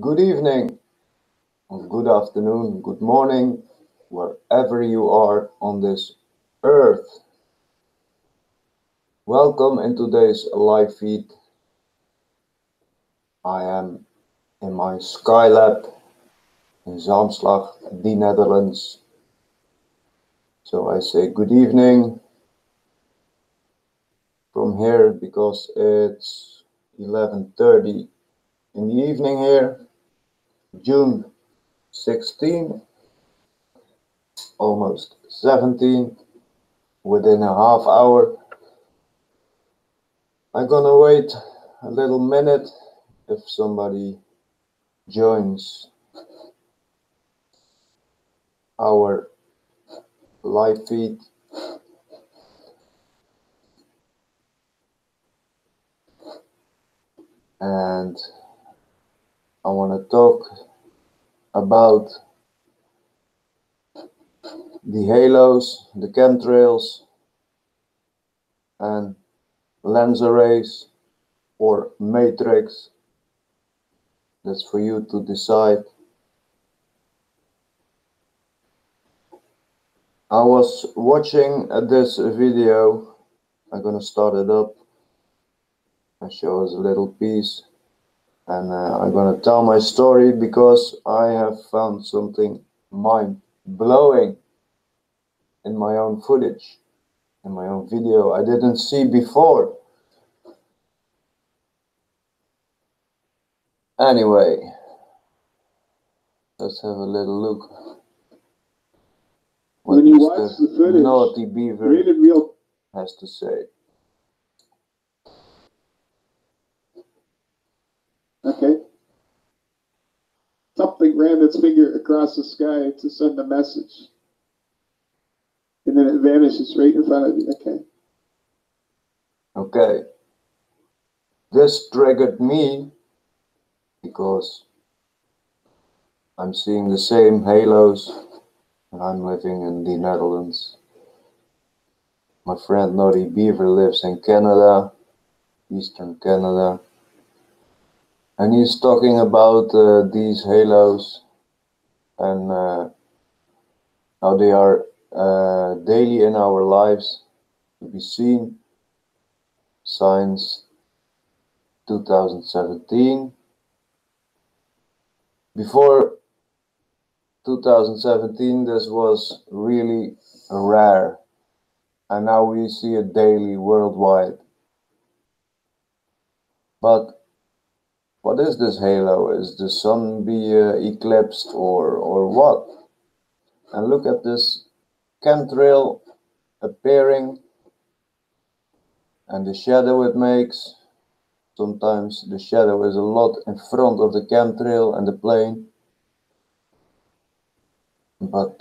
Good evening, or good afternoon, good morning, wherever you are on this earth. Welcome in today's live feed. I am in my SkyLab in Zaamslag, the Netherlands. So I say good evening from here because it's 11:30 in the evening here, June 16, almost 17. Within a half hour, I'm gonna wait a little minute if somebody joins our live feed. And I want to talk about the halos, the chemtrails, and Lensarrays or matrix. That's for you to decide. I was watching this video. I'm gonna start it up. I show us a little piece, and I'm gonna tell my story because I have found something mind-blowing in my own footage, in my own video I didn't see before. Anyway, let's have a little look. When you watch the footage, naughty beaver real has to say. Okay. Something ran its finger across the sky to send a message. And then it vanishes right in front of you. Okay. Okay. This triggered me because I'm seeing the same halos and I'm living in the Netherlands. My friend Naughty Beaver lives in Canada, Eastern Canada. And he's talking about these halos and how they are daily in our lives to be seen since 2017. Before 2017 this was really rare, and now we see it daily worldwide. But what is this halo? Is the sun be eclipsed or what? And look at this chemtrail appearing and the shadow it makes. Sometimes the shadow is a lot in front of the chemtrail and the plane. But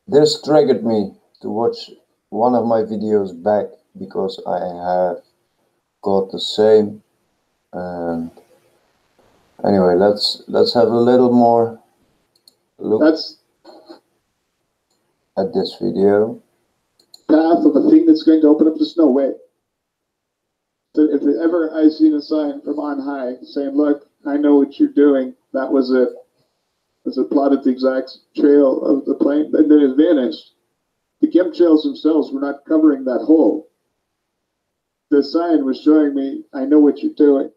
this triggered me to watch one of my videos back because I have got the same. And anyway, let's have a little more look at this video. Path of a thing that's going to open up. There's no way. So if ever I seen a sign from on high saying, "Look, I know what you're doing," that was it. As it plotted the exact trail of the plane, and then it vanished. The chemtrails themselves were not covering that hole. The sign was showing me, "I know what you're doing."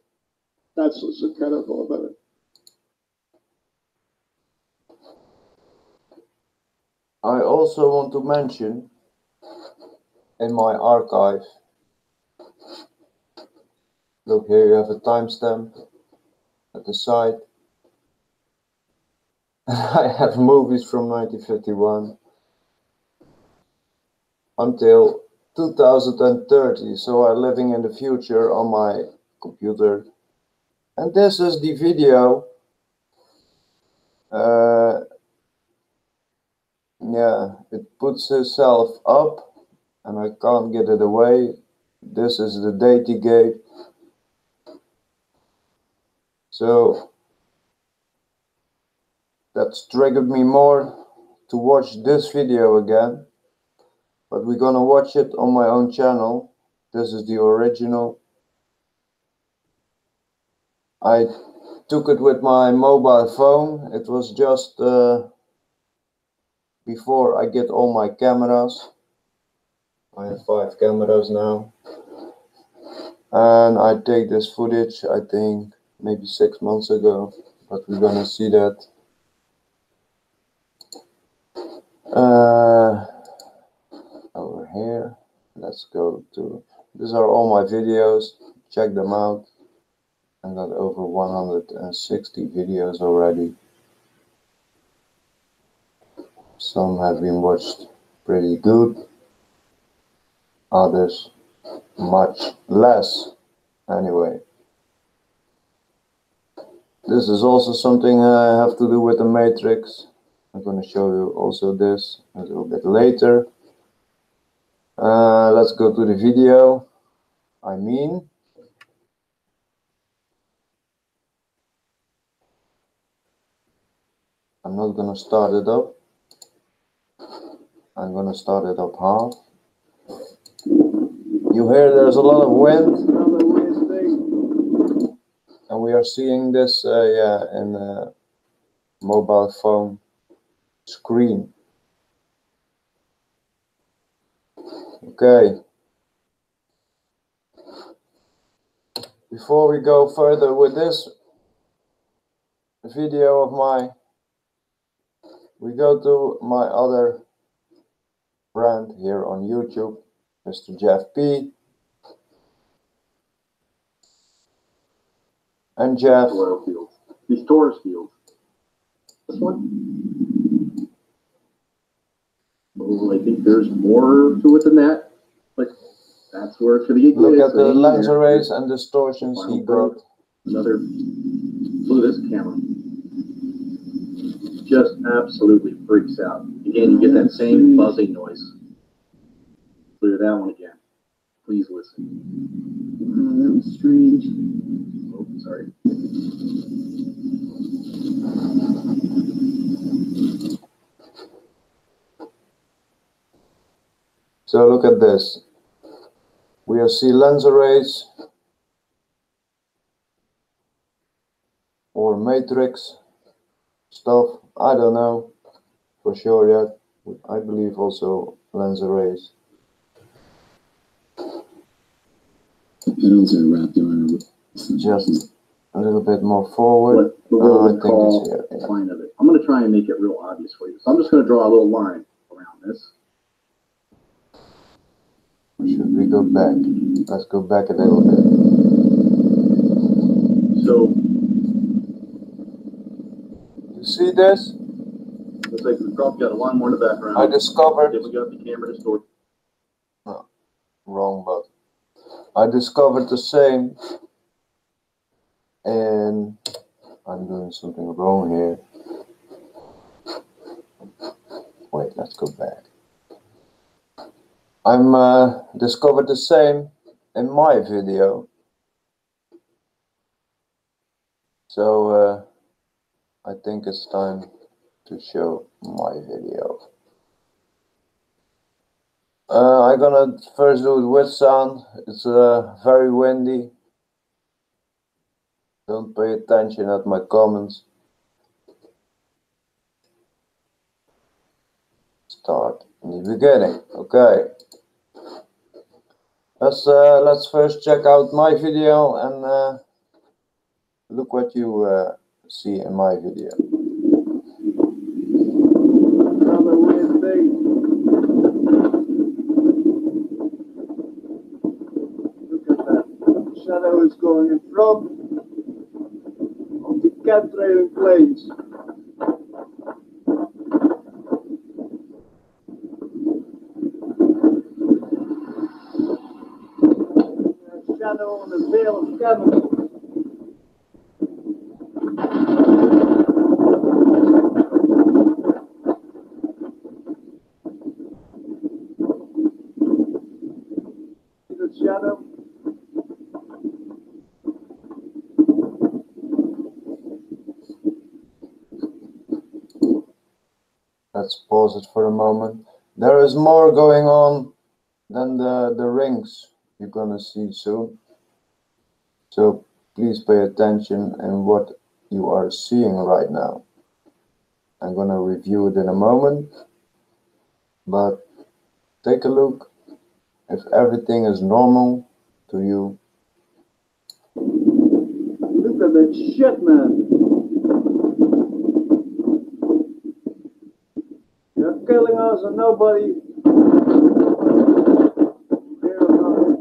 That's what's incredible about it. I also want to mention in my archive, look here, you have a timestamp at the side. I have movies from 1951 until 2030, so I'm living in the future on my computer. And this is the video. Yeah, it puts itself up and I can't get it away. This is the date he gave. So that's triggered me more to watch this video again. But we're gonna watch it on my own channel. This is the original. I took it with my mobile phone. It was just before I get all my cameras. I have 5 cameras now. And I take this footage, I think, maybe 6 months ago. But we're gonna see that. Over here. Let's go to... These are all my videos. Check them out. I got over 160 videos already. Some have been watched pretty good, others much less. Anyway, this is also something I have to do with the matrix. I'm going to show you also this a little bit later. Let's go to the video. I'm not going to start it up. I'm going to start it up half. You hear there's a lot of wind. And we are seeing this in a mobile phone screen. Okay. Before we go further with this video of mine, we go to my other friend here on YouTube, Mr. Jeff P. And Jeff. Oil fields. These Taurus fields. This one. Oh, I think there's more to it than that, but that's where it's going to get good. Look at the Lensarrays and distortions he got. Another. Look at this camera. Just absolutely freaks out. Again, you get that same buzzing noise. Clear that one again. Please listen. That was strange. Oh, sorry. So look at this. We see Lensarrays or matrix stuff. I don't know for sure yet. I believe also Lensarrays. The pedals are wrapped around it. Just a little bit more forward. What I think it's here. Yeah. line of it. I'm going to try and make it real obvious for you. So I'm just going to draw a little line around this. Should we go back? Let's go back a little bit. So You see this? looks like we've probably got a lot more in the background. I discovered. Then we got the camera distorted. No, wrong button. I discovered the same, and I'm doing something wrong here. Wait, let's go back. I'm discovered the same in my video. So I think it's time to show my video. I'm gonna first do it with sound. It's very windy. Don't pay attention at my comments. Start in the beginning. Okay. Let's first check out my video and look what you see in my video. Look at that. Shadow is going in front of the cat trailing planes. Shadow on the veil of camels. The shadow. Let's pause it for a moment. There is more going on than the rings you're gonna see soon. So please pay attention in what you are seeing right now. I'm gonna review it in a moment, but take a look if everything is normal to you. Look at that shit, man. You're killing us and nobody care about it.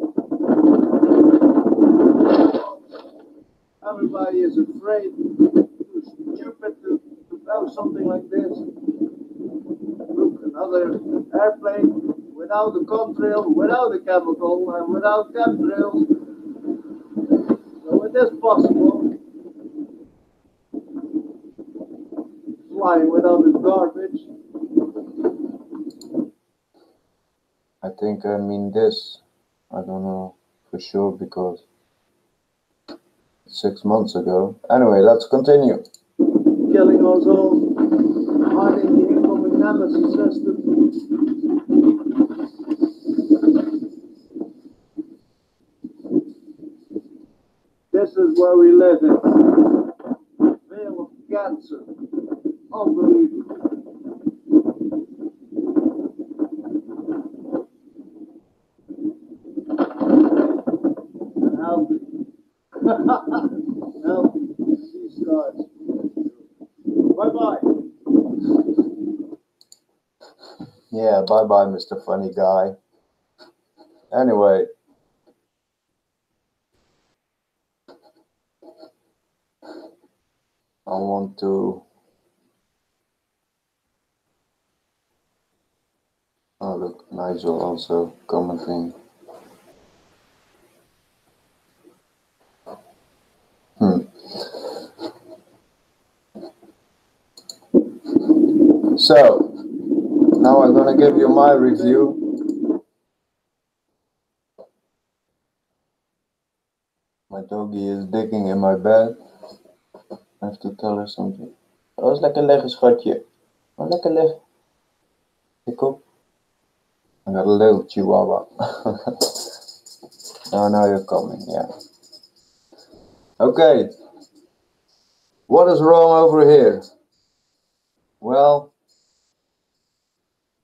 Everybody is afraid, too stupid to know something like this. Look, another airplane without a contrail, without a chemical, and without chemtrails. So it is possible. Flying without this garbage. I think I mean this. I don't know for sure because 6 months ago. Anyway, let's continue. Killing us all. Hiding the incoming nemesis system. This is where we live in. Veil of cancer. Unbelievable. And healthy. Healthy. These guys. Bye-bye. Yeah, bye-bye, Mr. Funny Guy. Anyway, I want to... Oh, look, Nigel also commenting. So, now I'm gonna give you my review. My doggie is digging in my bed. I have to tell her something. Oh, is lekker liggen, schatje. Oh, lekker liggen. Tik op. I got a little chihuahua. Oh, now you're coming, yeah. Okay. What is wrong over here? Well,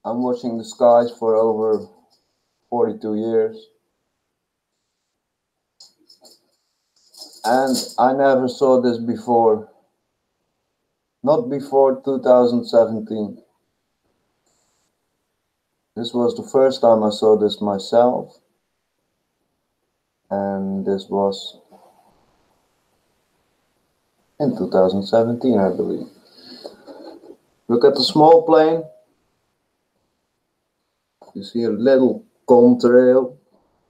I'm watching the skies for over 42 years. And I never saw this before. Not before 2017. This was the first time I saw this myself. And this was in 2017, I believe. Look at the small plane. You see a little contrail.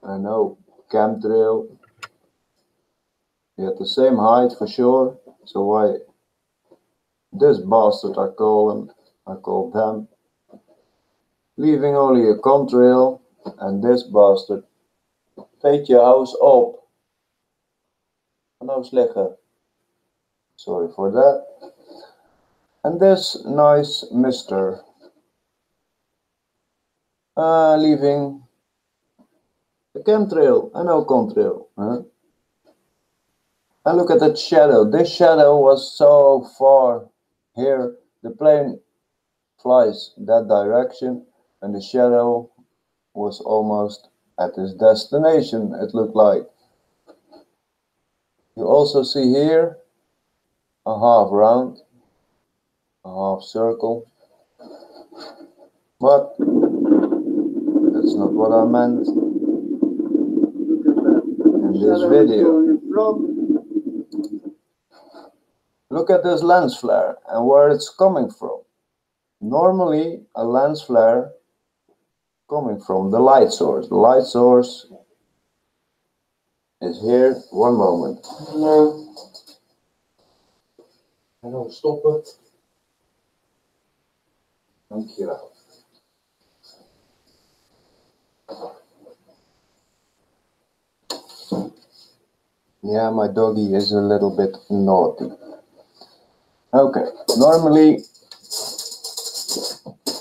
I know, chemtrail. They had the same height for sure. So why this bastard, I call them, leaving only a contrail, and this bastard, veet je house op. Nou liggen. Sorry for that. And this nice mister, leaving a chemtrail and no contrail. Huh? And look at that shadow. This shadow was so far here. The plane flies that direction, and the shadow was almost at its destination, it looked like. You also see here a half round, a half circle, but that's not what I meant in this video. Look at this lens flare and where it's coming from. Normally a lens flare coming from the light source. The light source is here. One moment. En dan stoppen. Dankjewel. Yeah, my doggy is a little bit naughty. Okay, normally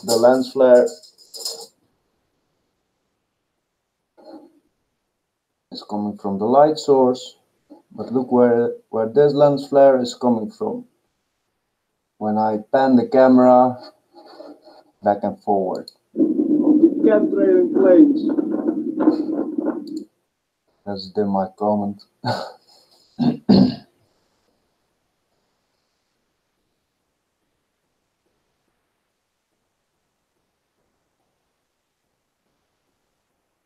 the lens flare is coming from the light source, But look where this lens flare is coming from. When I pan the camera back and forward. Chemtrailing planes. That's in my comment.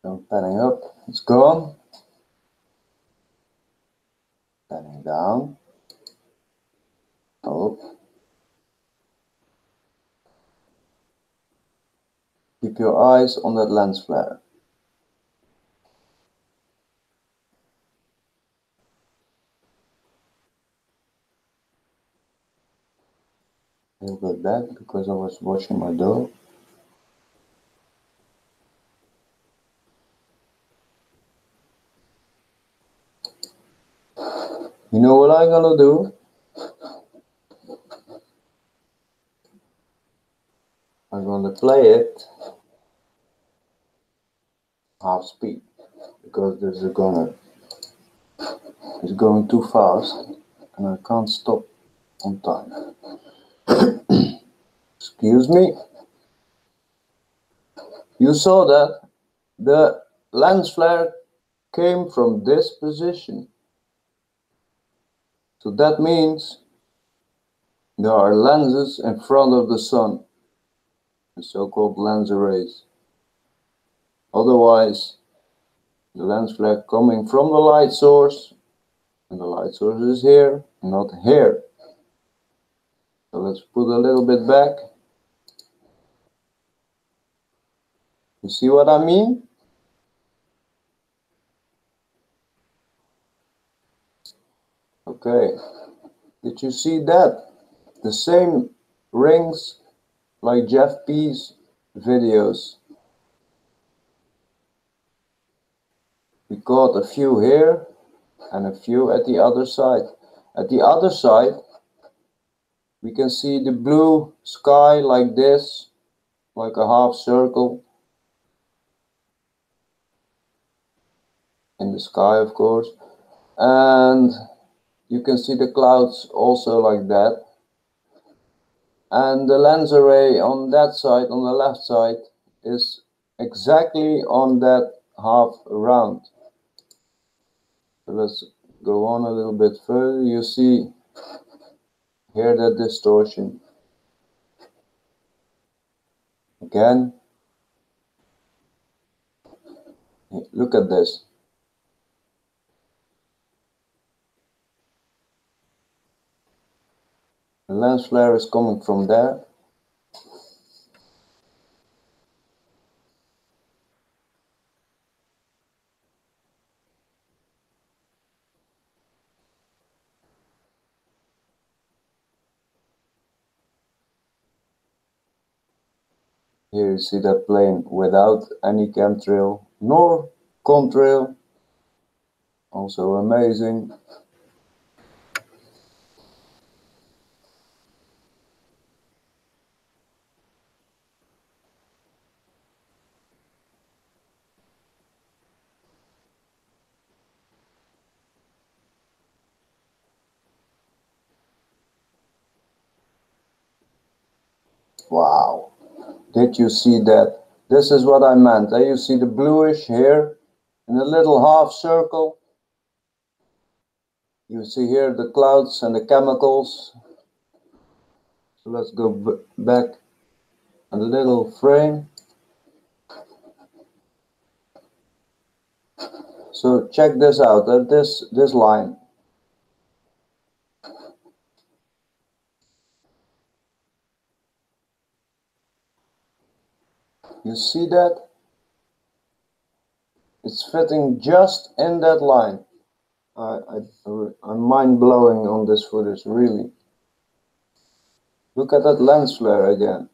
So panning up, it's gone. Panning down. Oh. Keep your eyes on that lens flare. A little bit back because I was watching my dog. You know what I'm gonna do? I'm gonna play it half speed because this is it's going too fast and I can't stop on time. Excuse me. You saw that the lens flare came from this position. So that means there are lenses in front of the sun, the so-called Lensarrays. Otherwise, the lens flare coming from the light source, and the light source is here, not here. So let's put a little bit back. You see what I mean? Okay. Did you see that? The same rings like Jeff P's videos. We caught a few here and a few at the other side. At the other side, we can see the blue sky like this, like a half circle. In the sky, of course. And you can see the clouds also like that. And the lens array on that side, on the left side, is exactly on that half round. So let's go on a little bit further. You see here that distortion. Again, look at this. The lens flare is coming from there. Here you see that plane without any chemtrail nor contrail. Also amazing. Wow. Did you see that? This is what I meant. You see the bluish here in a little half circle. You see here the clouds and the chemicals. So let's go back a little frame. So check this out, this line. You see that? It's fitting just in that line. I'm mind-blowing on this footage, really. Look at that lens flare again.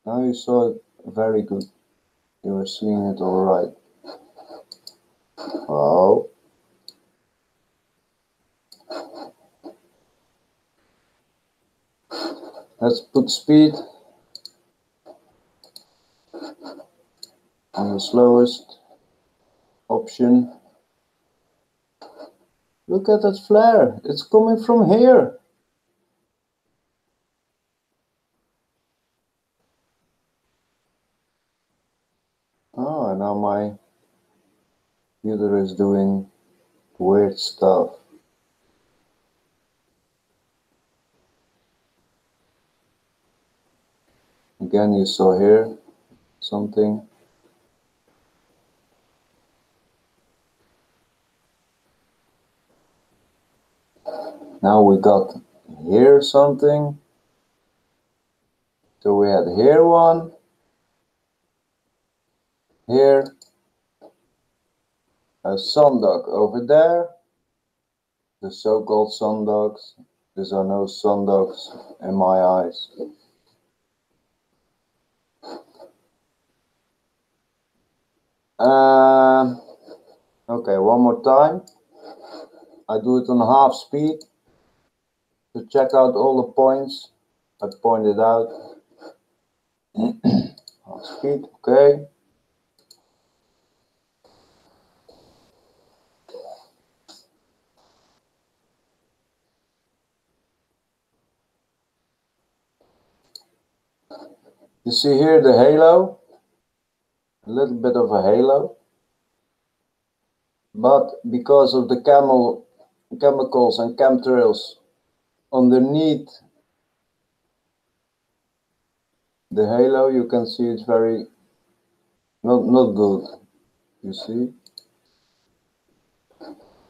Now you saw it very good. You were seeing it all right. Wow. Let's put speed on the slowest option. Look at that flare. It's coming from here. Oh, and now my computer is doing weird stuff. Again, you saw here something. Now we got here something. So we had here one, here, a sundog over there, the so-called sundogs. These are no sundogs in my eyes. Okay, one more time. I do it on half speed to check out all the points I pointed out. Half speed, okay. You see here the halo, a little bit of a halo, but because of the chemicals and chemtrails underneath the halo, you can see it's very not good. You see?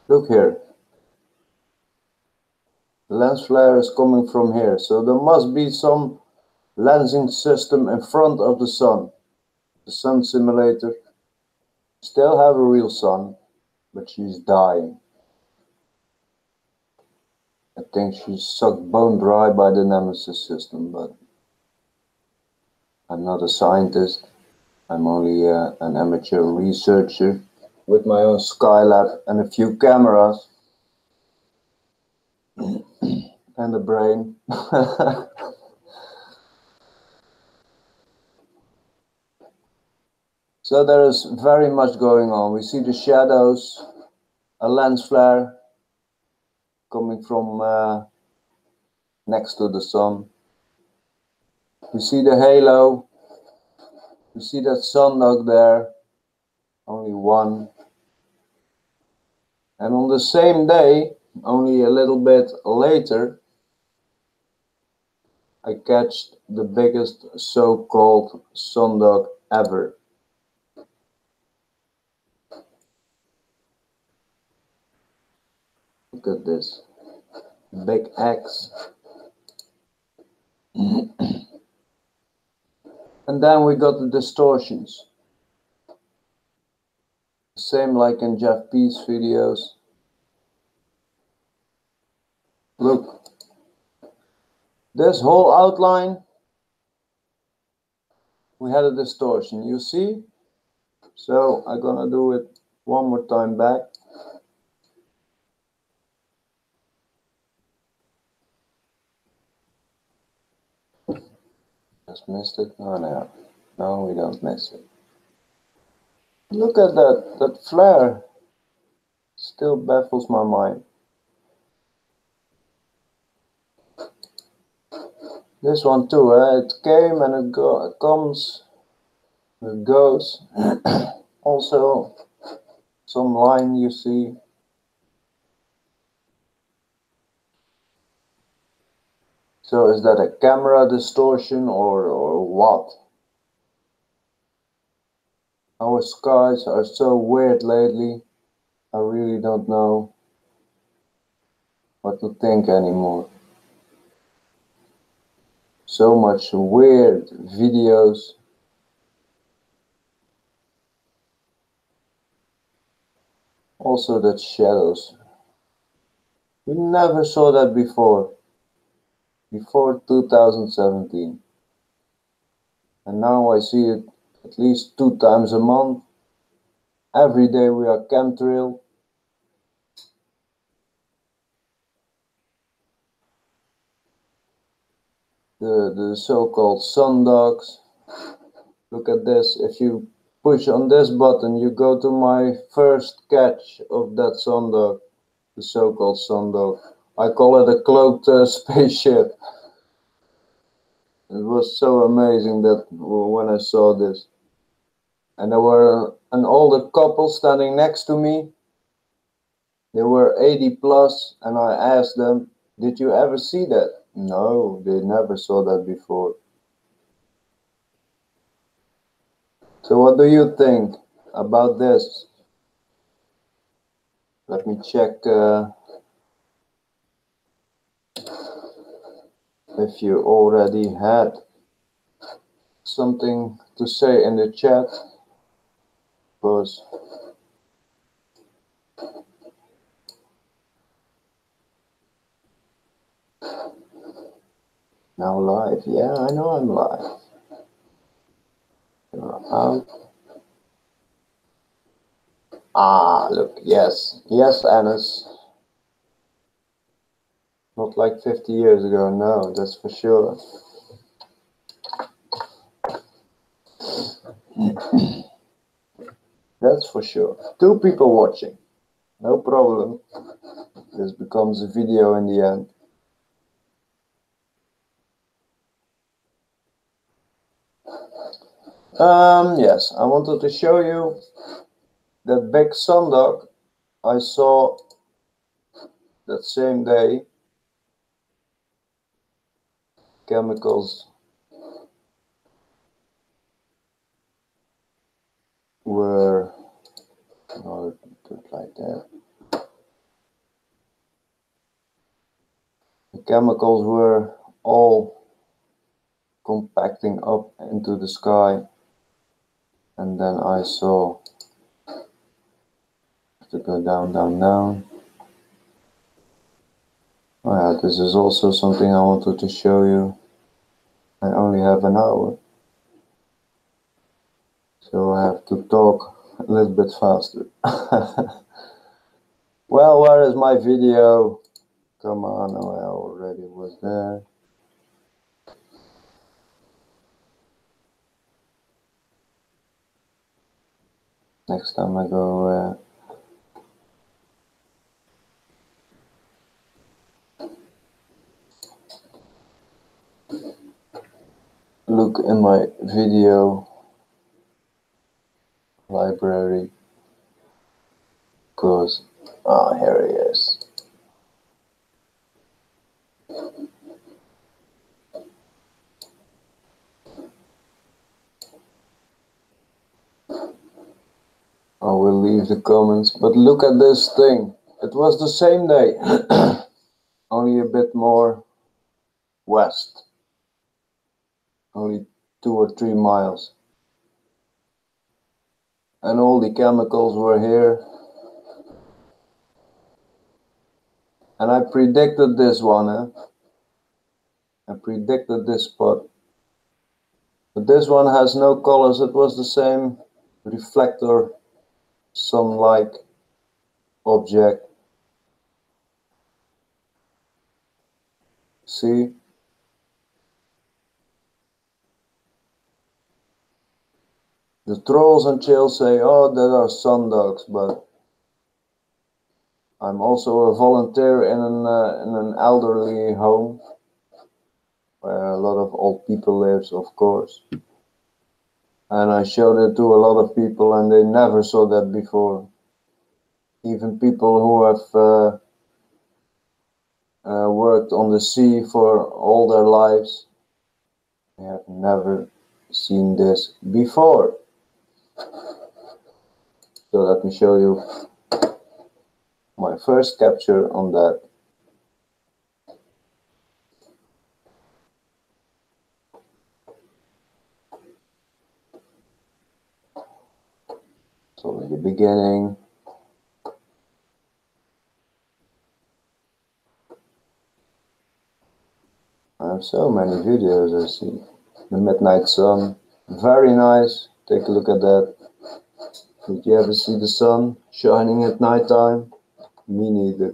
Look here. The lens flare is coming from here, so there must be some lensing system in front of the sun. The sun simulator still have a real sun, but she's dying. I think she's sucked bone dry by the Nemesis system, but I'm not a scientist. I'm only an amateur researcher with my own SkyLab and a few cameras and a brain. So there is very much going on. We see the shadows, a lens flare coming from next to the sun. We see the halo. We see that sundog there, only one. And on the same day, only a little bit later, I catch the biggest so-called sundog ever. Look at this, big X. And then we got the distortions. Same like in Jeff P's videos. Look, this whole outline, we had a distortion, you see? So I'm gonna do it one more time back. Just missed it? Oh no, no, we don't miss it. Look at that flare. Still baffles my mind. This one too, it came and it comes, it goes. Also, some line you see. So is that a camera distortion or what? Our skies are so weird lately. I really don't know what to think anymore. So much weird videos. Also that shadows. We never saw that before 2017. And now I see it at least 2 times a month. Every day we are chemtrail. The so-called sundogs. Look at this. If you push on this button, you go to my first catch of that sundog. the so-called sundog. I call it a cloaked spaceship. It was so amazing that when I saw this, and there were an older couple standing next to me. They were 80 plus, and I asked them, "Did you ever see that?" No, they never saw that before. So what do you think about this? Let me check if you already had something to say in the chat, because now live. Yeah, I know I'm live. You're out. Ah, look, yes, Annis. Not like 50 years ago, no, that's for sure. That's for sure. 2 people watching, no problem. This becomes a video in the end. Yes, I wanted to show you that big sundog I saw that same day. Chemicals were, oh, do it like that. The chemicals were all compacting up into the sky, and then I saw to go down, down, down. Oh yeah, this is also something I wanted to show you. I only have an hour, so I have to talk a little bit faster. Well, where is my video? Come on, oh, I already was there. Next time I go look in my video library, because here he is. I will leave the comments, but look at this thing. It was the same day, only a bit more west, only 2 or 3 miles. And all the chemicals were here. And I predicted this one, I predicted this spot. But this one has no colors. It was the same reflector, sun-like object. See? The trolls and chills say, oh, that are sundogs, but I'm also a volunteer in an elderly home where a lot of old people live, of course. And I showed it to a lot of people and they never saw that before. Even people who have worked on the sea for all their lives, they have never seen this before. So let me show you my first capture on that. So in the beginning, I have so many videos I see. The midnight sun, very nice. Take a look at that. Did you ever see the sun shining at night time? Me neither.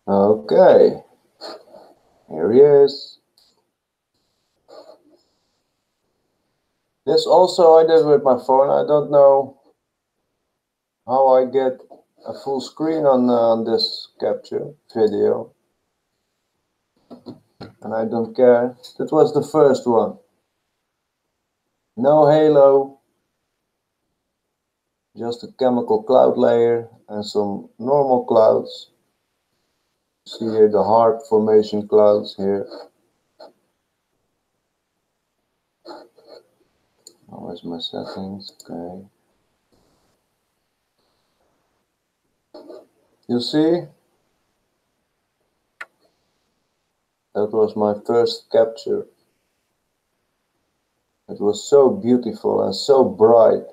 Okay, here he is. This also I did with my phone. I don't know how I get a full screen on this capture video, and I don't care. That was the first one. No halo, just a chemical cloud layer and some normal clouds. See here the hard formation clouds here. Where's my settings? Okay. You see? That was my first capture. It was so beautiful and so bright.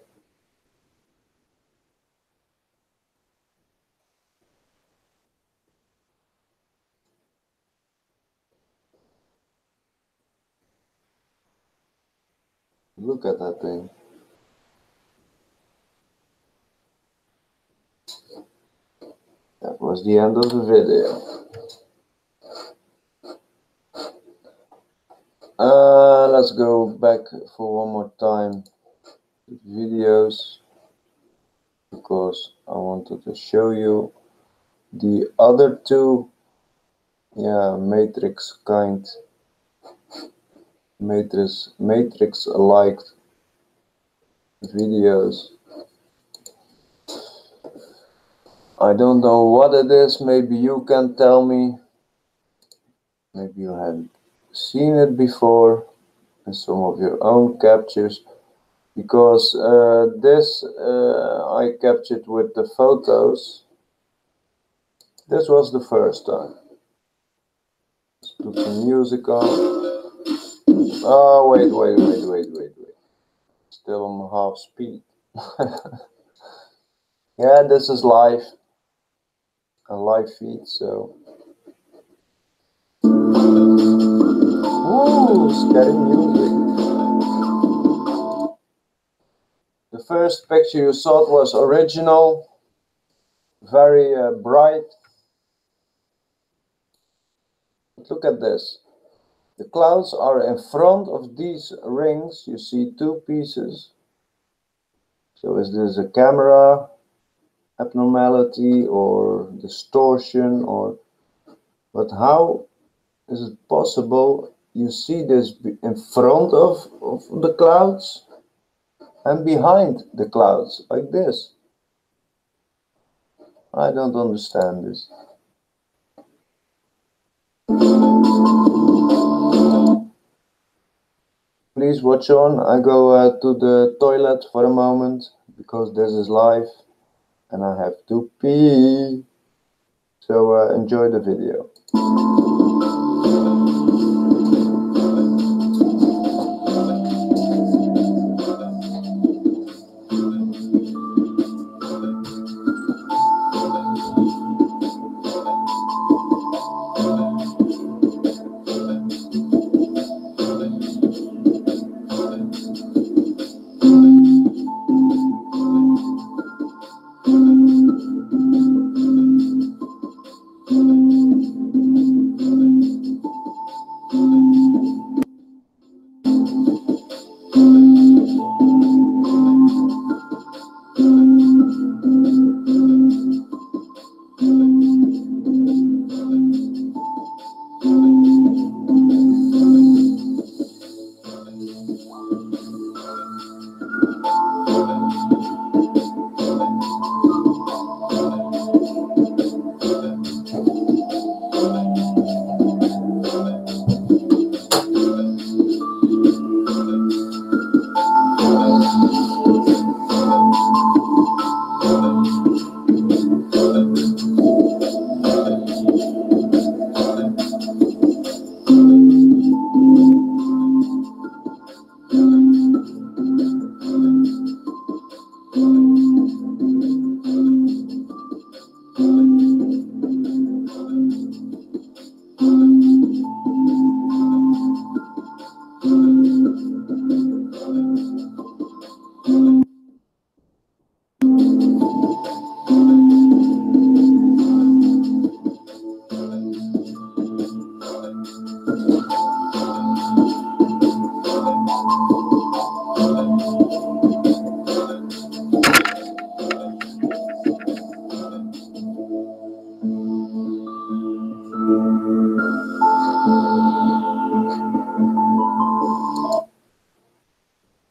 Look at that thing. That was the end of the video. Let's go back for one more time to videos, because I wanted to show you the other two, matrix like videos. I don't know what it is. Maybe you can tell me. Maybe you have seen it before in some of your own captures, because this I captured with the photos. This was the first time. Let's put some music on. Oh, wait. Still on half speed. Yeah, this is live. A live feed, so. Ooh, scary music. The first picture you saw was original, very bright. But look at this. The clouds are in front of these rings. You see two pieces. So is this a camera abnormality or distortion, or? But how is it possible you see this in front of the clouds and behind the clouds like this? I don't understand this. Please watch on. I go to the toilet for a moment, because this is live and I have to pee. So enjoy the video.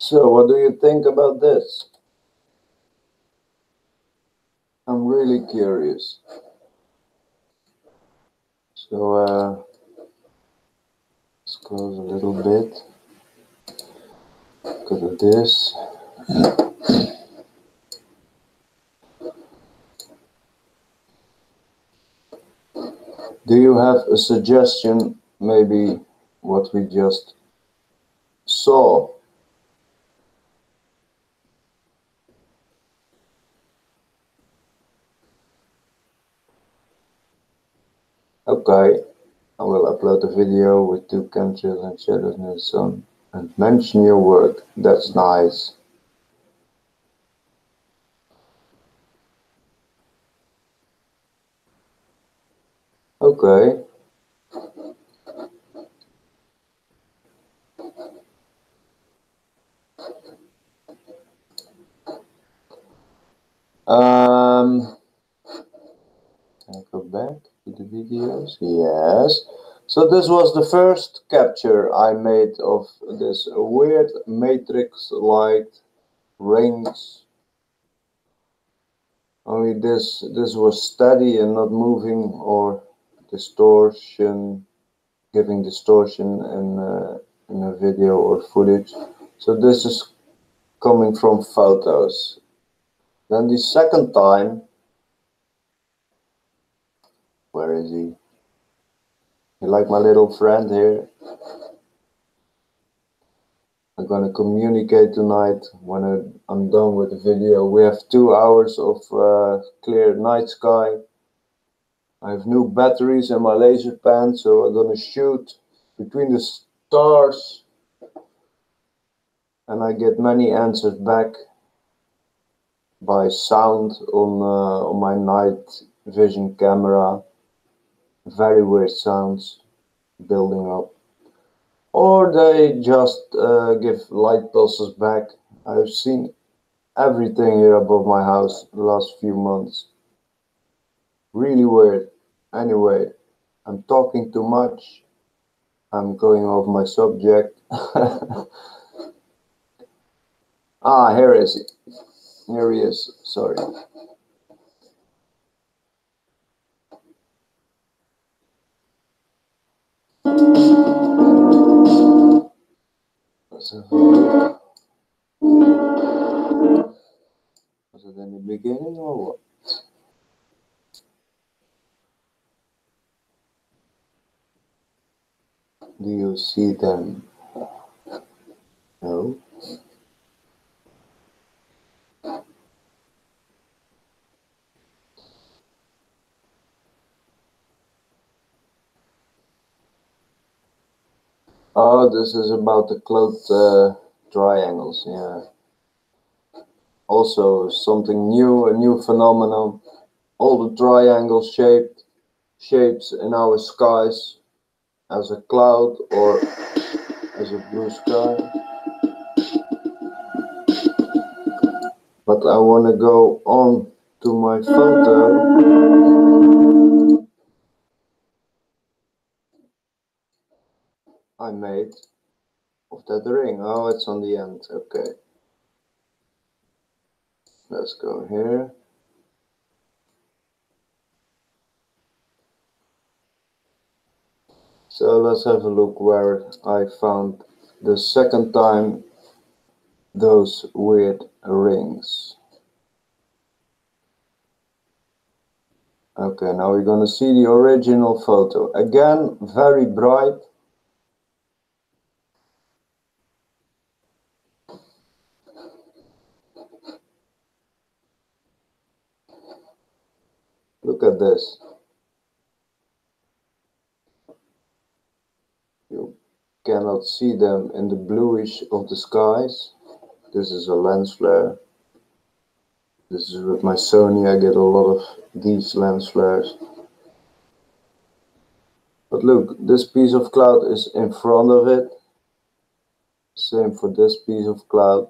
So what do you think about this? I'm really curious. So let's close a little bit. Look at this. Do you have a suggestion, maybe what we just saw? Okay, I will upload a video with 2 chemtrails and shadows in the sun and mention your work. That's nice. Okay. Can I go back to the videos? Yes. So this was the first capture I made of this weird matrix-like rings. Only this was steady and not moving or distortion, giving distortion in a video or footage. So this is coming from photos. Then the second time, where is he? You like my little friend here? I'm gonna communicate tonight when I'm done with the video. We have 2 hours of clear night sky. I have new batteries in my laser pen, so I'm gonna shoot between the stars and I get many answers back by sound on my night vision camera. Very weird sounds building up. Or they just give light pulses back. I've seen everything here above my house the last few months. Really weird. Anyway, I'm talking too much. I'm going off my subject. Ah, here is he. Here he is. Sorry. Let's have a look. Was it in the beginning or what? Do you see them? No. Oh, this is about the clothed triangles, yeah. Also something new, a new phenomenon. All the triangle shapes in our skies as a cloud or as a blue sky. But I want to go on to my photo I made of that ring. Oh, it's on the end. Okay. Let's go here. So let's have a look where I found the second time those weird rings. Okay, now we're gonna see the original photo. Again, very bright. Look at this. You cannot see them in the bluish of the skies. This is a lens flare. This is with my Sony. I get a lot of these lens flares. But look, this piece of cloud is in front of it. Same for this piece of cloud.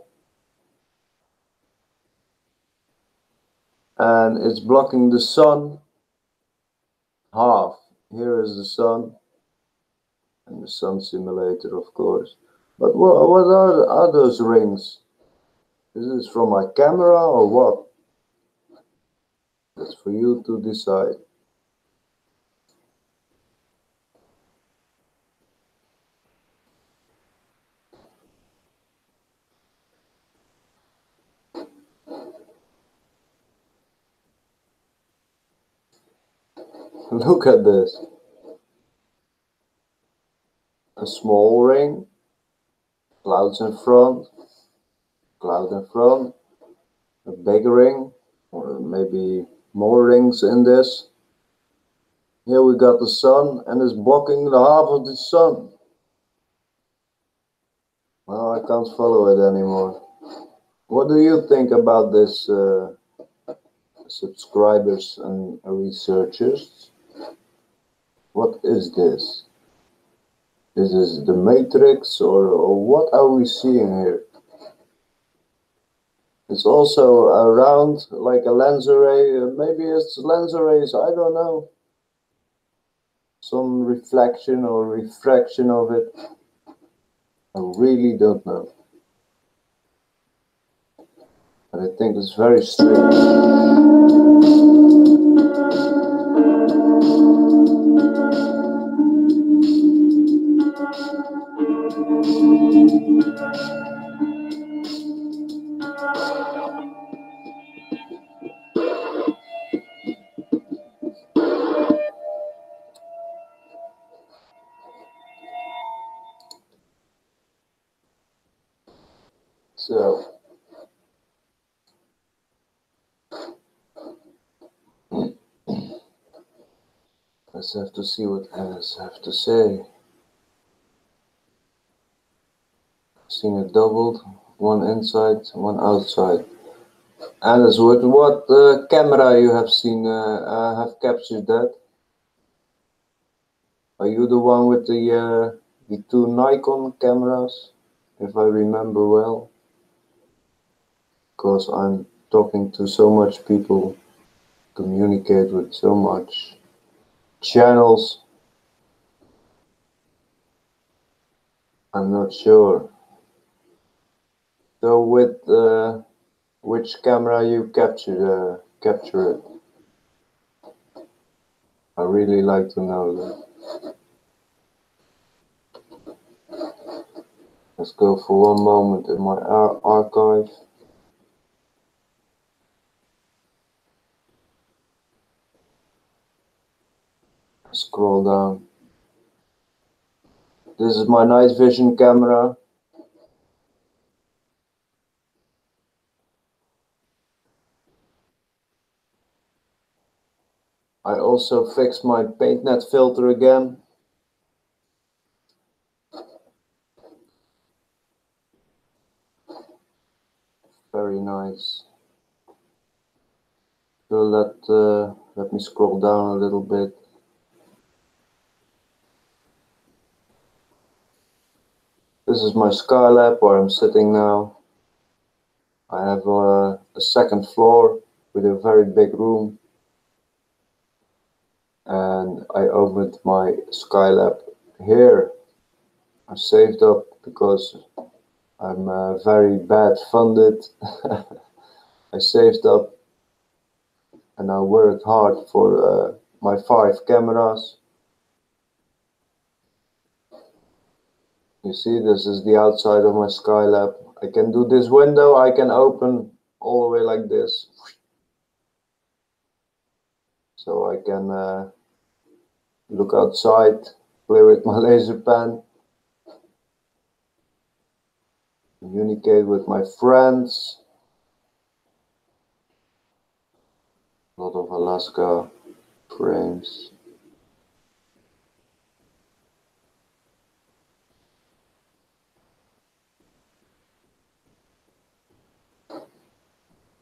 And it's blocking the sun half. Here is the sun and the sun simulator, of course. But what are those rings? Is this from my camera or what? That's for you to decide. Look at this. A small ring, clouds in front, cloud in front, a big ring, or maybe more rings in this. Here we got the sun, and it's blocking the half of the sun. Well, I can't follow it anymore. What do you think about this, subscribers and researchers? What is this? Is this the Matrix, or what are we seeing here? It's also around like a lens array. Maybe it's lens arrays, I don't know. Some reflection or refraction of it. I really don't know. But I think it's very strange. So, let's have to see what others have to say. Seen it doubled, one inside, one outside. Alice, with what camera you have seen, have captured that? Are you the one with the two Nikon cameras, if I remember well? Because I'm talking to so much people, communicate with so much channels. I'm not sure. So with which camera you capture it? I really like to know that. Let's go for one moment in my archive. Scroll down. This is my night vision camera. I also fixed my paint net filter again. Very nice. So let me scroll down a little bit. This is my SkyLab where I'm sitting now. I have a second floor with a very big room. And I opened my SkyLab here. I saved up because I'm very bad funded. I saved up and I worked hard for my 5 cameras. You see, this is the outside of my SkyLab. I can do this window, I can open all the way like this. So I can look outside, play with my laser pen, communicate with my friends. A lot of Alaska frames.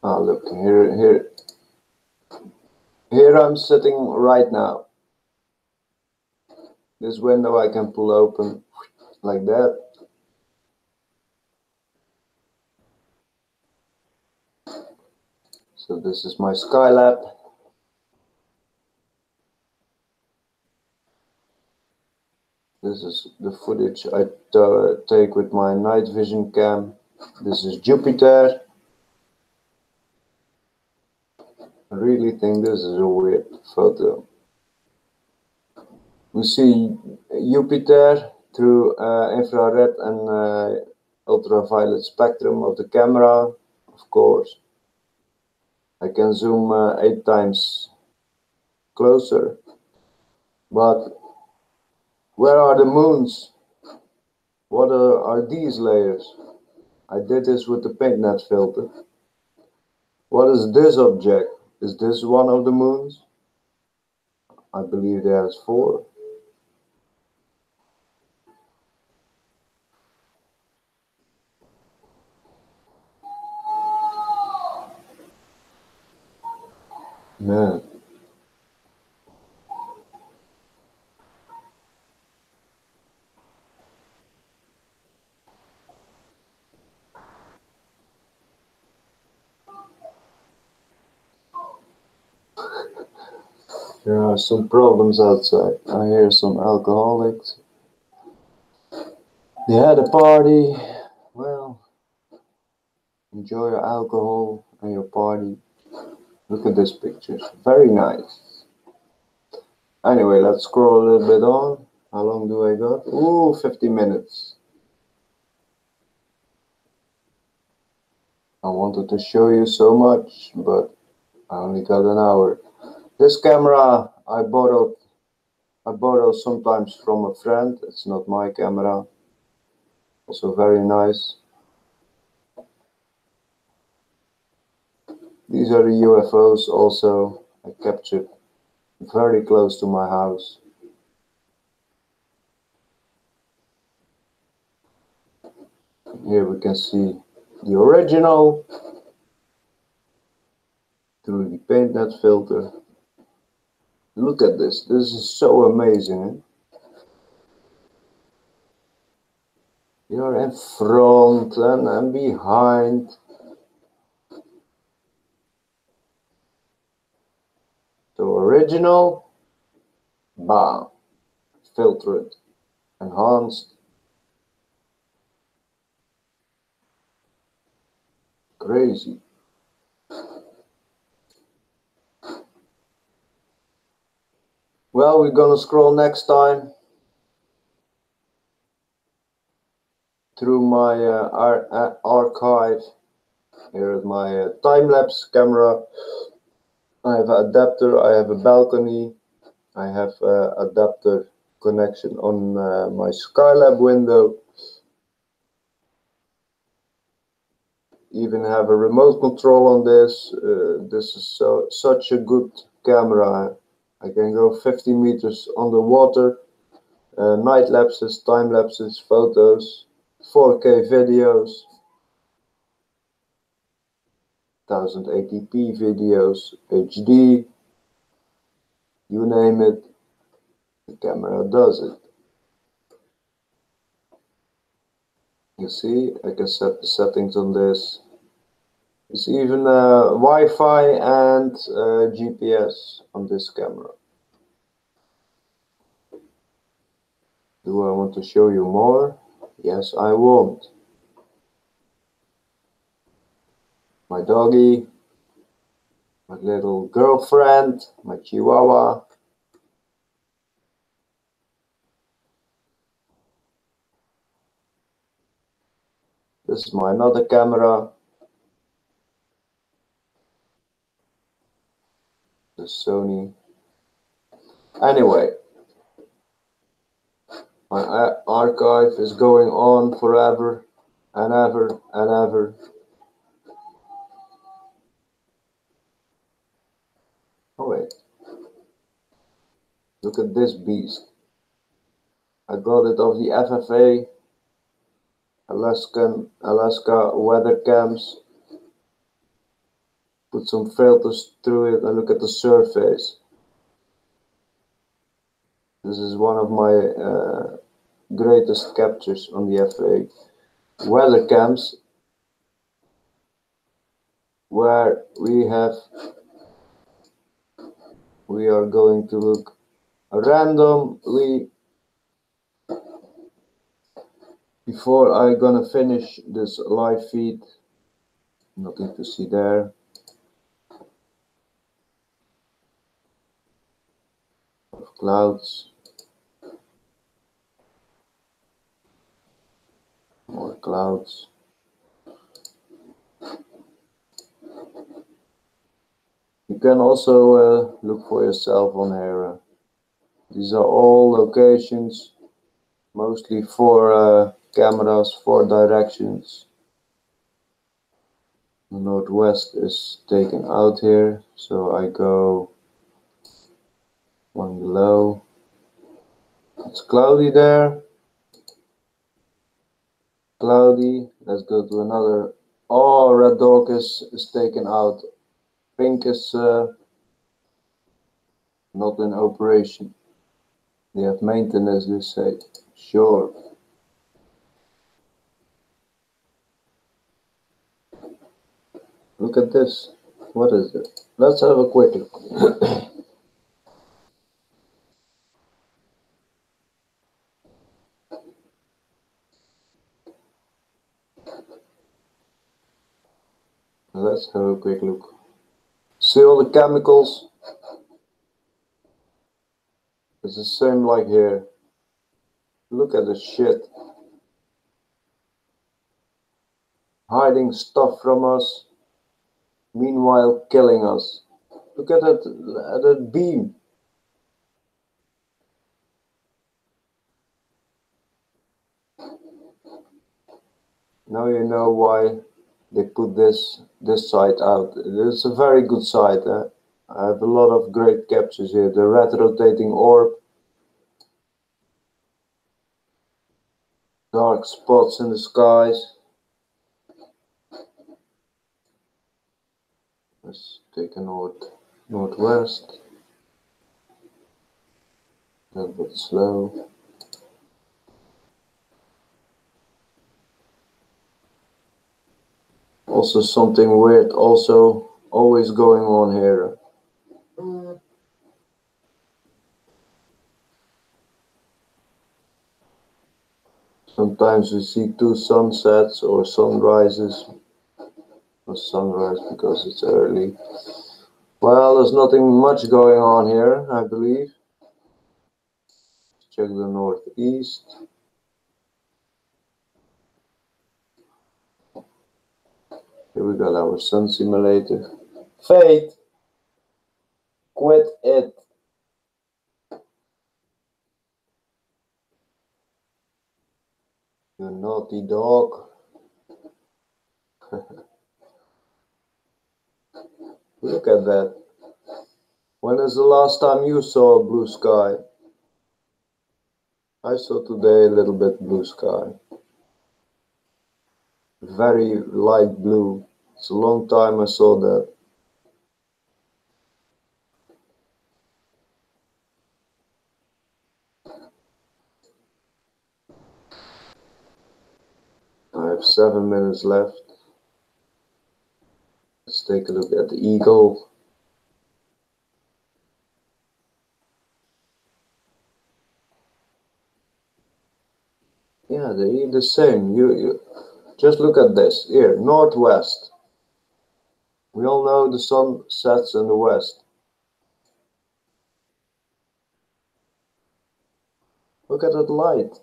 Ah, look, here I'm sitting right now. This window I can pull open like that. So this is my SkyLab. This is the footage I take with my night vision cam. This is Jupiter. I really think this is a weird photo. We see Jupiter through infrared and ultraviolet spectrum of the camera. Of course, I can zoom 8 times closer. But where are the moons? What are these layers? I did this with the paint net filter. What is this object? Is this one of the moons? I believe there's 4. Man. There are some problems outside. I hear some alcoholics. They had a party. Well, enjoy your alcohol and your party. Look at this picture. Very nice. Anyway, let's scroll a little bit on. How long do I got? Ooh, 50 minutes. I wanted to show you so much, but I only got an hour. This camera I borrowed sometimes from a friend. It's not my camera. Also very nice. These are the UFOs also I captured very close to my house. Here we can see the original through the paint net filter. Look at this. This is so amazing. Eh? You're in front and behind. So original, bam, filtered, enhanced, crazy. Well, we're gonna scroll next time through my archive. Here is my time-lapse camera. I have an adapter, I have a balcony, I have adapter connection on my SkyLab window. Even have a remote control on this. This is such a good camera. I can go 50 meters underwater. Night lapses, time lapses, photos, 4K videos, 1080p videos, HD, you name it, the camera does it. You see, I can set the settings on this. There's even Wi-Fi and GPS on this camera. Do I want to show you more? Yes, I want. My doggy, my little girlfriend, my chihuahua. This is my another camera. The Sony. Anyway, my archive is going on forever and ever and ever. Oh wait, look at this beast. I got it off the FFA, Alaska weather cams. Put some filters through it and look at the surface. This is one of my greatest captures on the FA. Weather cams, where we are going to look randomly Before I'm gonna finish this live feed, nothing to see there. Of clouds. More clouds. You can also look for yourself on here. These are all locations, mostly for cameras, 4 directions. The northwest is taken out here, so I go one below. It's cloudy there. Cloudy. Let's go to another. Oh, red dog is taken out. Pink is not in operation. They have maintenance, they say. Sure. Look at this. What is it? Let's have a quick look. Let's have a quick look. See all the chemicals? It's the same like here. Look at the shit. Hiding stuff from us, meanwhile killing us. Look at that beam. Now you know why they put this site out. It's a very good site. I have a lot of great captures here. The red rotating orb. Dark spots in the skies. Let's take a northwest. A little bit slow. Also something weird also always going on here. Sometimes we see 2 sunsets or sunrises. Or sunrise because it's early. Well, there's nothing much going on here, I believe. Check the northeast. Here we got our sun simulator. Fate! Quit it! You naughty dog. Look at that. When is the last time you saw a blue sky? I saw today a little bit blue sky. Very light blue. It's a long time I saw that. I have 7 minutes left. Let's take a look at the eagle. Yeah, they eat the same. You just look at this here, northwest. We all know the sun sets in the west. Look at that light.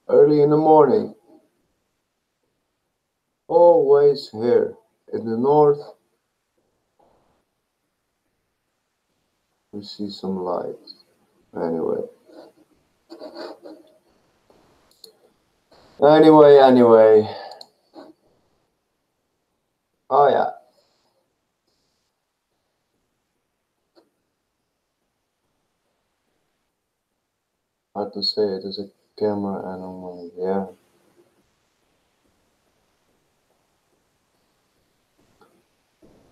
Early in the morning. Always here in the north. We see some light. Anyway. Oh yeah. Hard to say, it is a camera animal, yeah.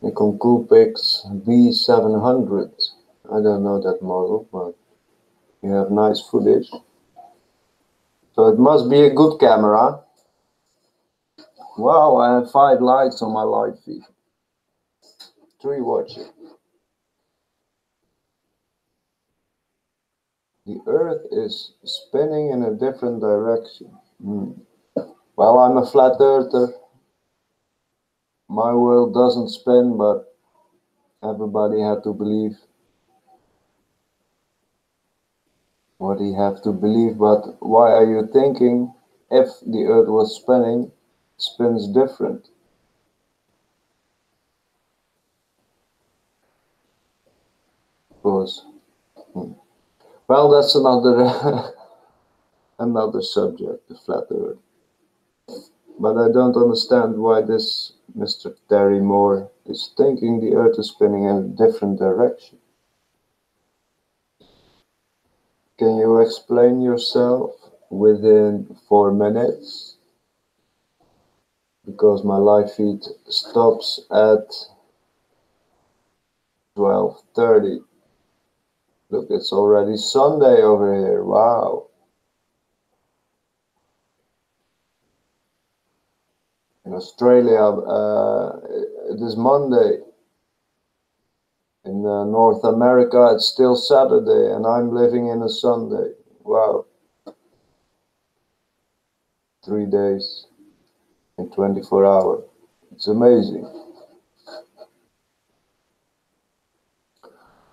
Nikon Coolpix B700. I don't know that model, but you have nice footage. So it must be a good camera. Wow, I have 5 likes on my live feed. 3 watching. The Earth is spinning in a different direction. Well, I'm a flat earther. My world doesn't spin, but everybody had to believe what he have to believe. But why are you thinking if the earth was spinning, it spins different? Of course. Well, that's another another subject, the flat earth. But I don't understand why this Mr. Terry Moore is thinking the earth is spinning in a different direction. Can you explain yourself within 4 minutes? Because my live feed stops at 12:30. Look, it's already Sunday over here. Wow. In Australia, it is Monday. In North America, it's still Saturday, and I'm living in a Sunday. Wow. 3 days in 24 hours. It's amazing.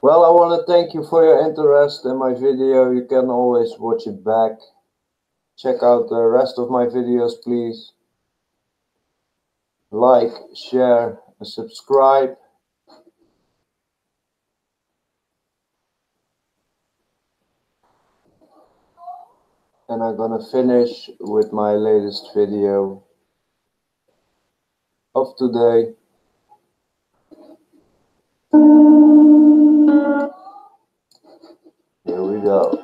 Well, I want to thank you for your interest in my video. You can always watch it back. Check out the rest of my videos, please. Like, share, and subscribe. And I'm gonna finish with my latest video of today. Here we go.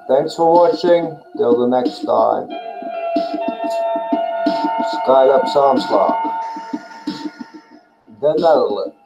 Thanks for watching. Till the next time. SkyLab Zaamslag. The Netherlands.